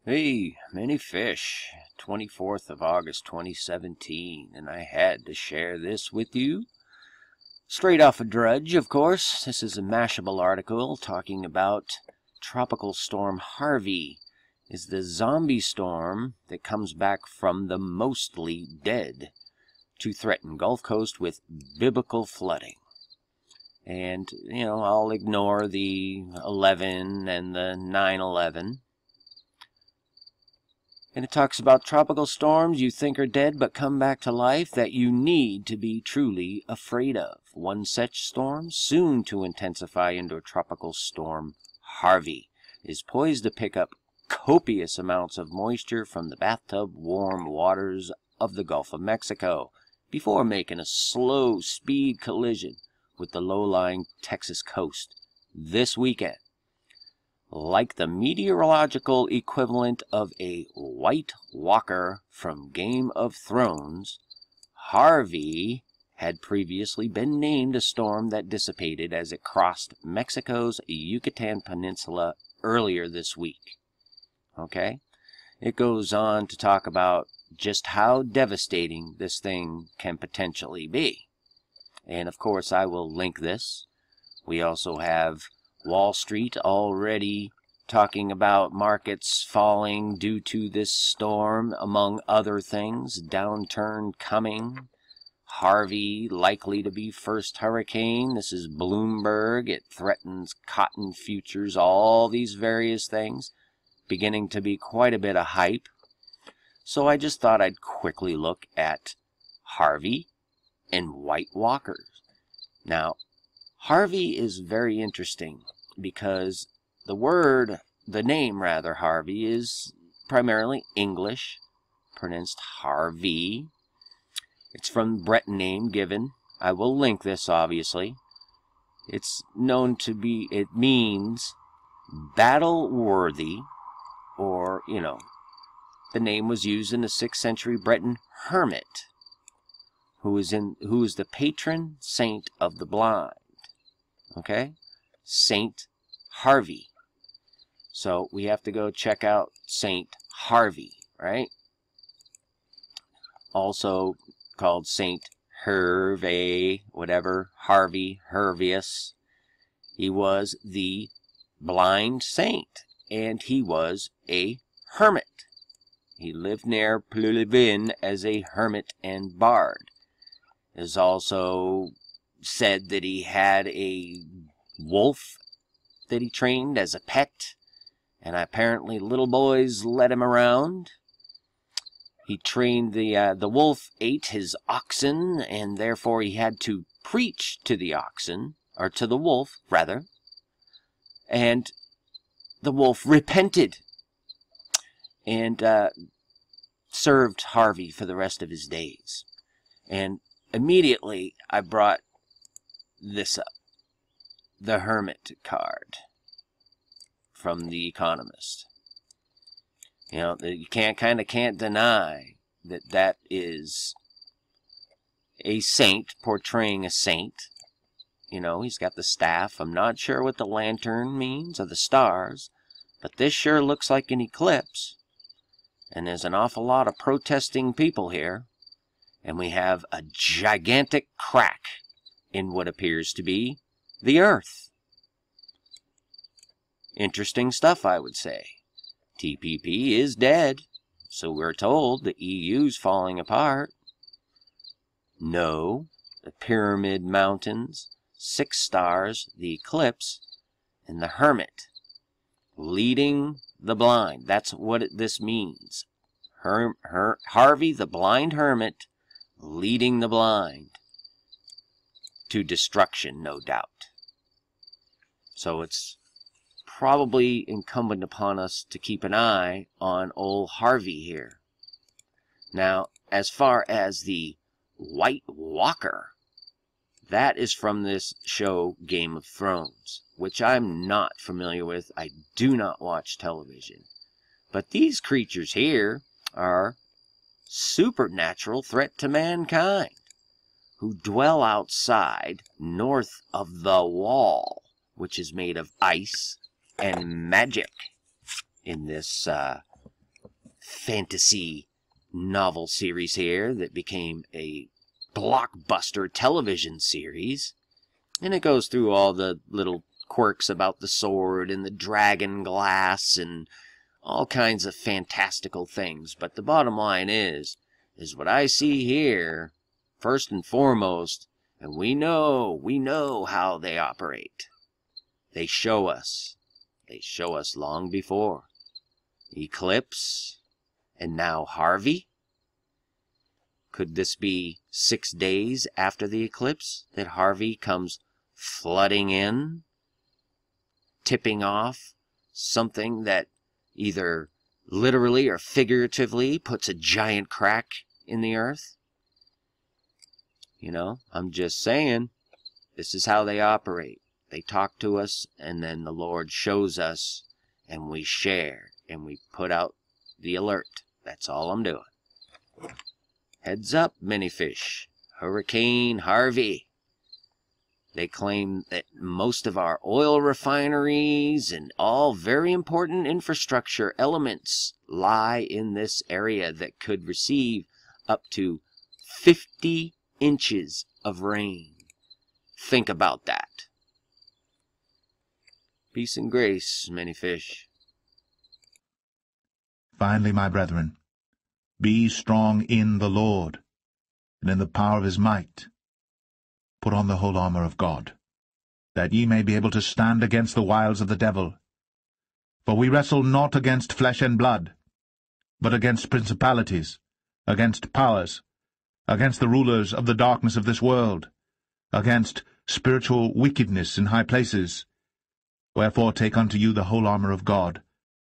Hey, many fish, 24th of August 2017, and I had to share this with you. Straight off a Drudge, of course. This is a Mashable article talking about Tropical Storm Harvey is the zombie storm that comes back from the mostly dead to threaten Gulf Coast with biblical flooding. And, I'll ignore the 11 and the 9/11. And it talks about tropical storms you think are dead but come back to life that you need to be truly afraid of. One such storm, soon to intensify into a tropical storm, Harvey, is poised to pick up copious amounts of moisture from the bathtub warm waters of the Gulf of Mexico before making a slow speed collision with the low-lying Texas coast this weekend. Like the meteorological equivalent of a White Walker from Game of Thrones, Harvey had previously been named a storm that dissipated as it crossed Mexico's Yucatan Peninsula earlier this week. Okay? It goes on to talk about just how devastating this thing can potentially be. And of course I will link this. We also have Wall Street already talking about markets falling due to this storm, among other things. Downturn coming. Harvey likely to be first hurricane. This is Bloomberg. It threatens cotton futures. All these various things beginning to be quite a bit of hype. So I just thought I'd quickly look at Harvey and White Walkers. Now, Harvey is very interesting because the name Harvey is primarily English, pronounced Harvey. It's from the Breton name given. I will link this, obviously. It's known to be, it means battle-worthy, or, the name was used in the 6th century Breton Hermit, who is the patron saint of the blind. Okay? Saint Harvey. So we have to go check out Saint Harvey, right? Also called Saint Hervé, whatever, Harvey, Hervius. He was the blind saint, and he was a hermit. He lived near Plulivin as a hermit and bard. It is also said that he had a wolf that he trained as a pet, and apparently little boys led him around. He trained the wolf ate his oxen, and therefore he had to preach to the oxen, or to the wolf rather, and the wolf repented and served Harvey for the rest of his days. And immediately I brought this up. The Hermit card from The Economist. You can't deny that is a saint portraying a saint. He's got the staff. I'm not sure what the lantern means or the stars, but this sure looks like an eclipse. And there's an awful lot of protesting people here. And we have a gigantic crack in what appears to be the Earth. Interesting stuff, I would say. TPP is dead, so we're told. The EU's falling apart. No, the Pyramid Mountains, 6 stars, the eclipse, and the Hermit leading the blind. That's what this means. Harvey, the blind hermit, leading the blind to destruction, no doubt. So it's probably incumbent upon us to keep an eye on old Harvey here. Now, as far as the White Walker, that is from this show Game of Thrones, which I'm not familiar with. I do not watch television. But these creatures here are supernatural threat to mankind, who dwell outside north of the wall, which is made of ice and magic in this fantasy novel series here that became a blockbuster television series. And it goes through all the little quirks about the sword and the dragon glass and all kinds of fantastical things. But the bottom line is what I see here, first and foremost, and we know how they operate. They show us long before. Eclipse, and now Harvey. Could this be 6 days after the eclipse that Harvey comes flooding in, tipping off something that either literally or figuratively puts a giant crack in the earth? You know, I'm just saying, this is how they operate. They talk to us, and then the Lord shows us, and we share, and we put out the alert. That's all I'm doing. Heads up, minifish. Hurricane Harvey. They claim that most of our oil refineries and all very important infrastructure elements lie in this area that could receive up to 50 inches of rain. Think about that. Peace and grace, minifish. Finally, my brethren, be strong in the Lord, and in the power of his might. Put on the whole armor of God, that ye may be able to stand against the wiles of the devil. For we wrestle not against flesh and blood, but against principalities, against powers, against the rulers of the darkness of this world, against spiritual wickedness in high places. Wherefore take unto you the whole armor of God,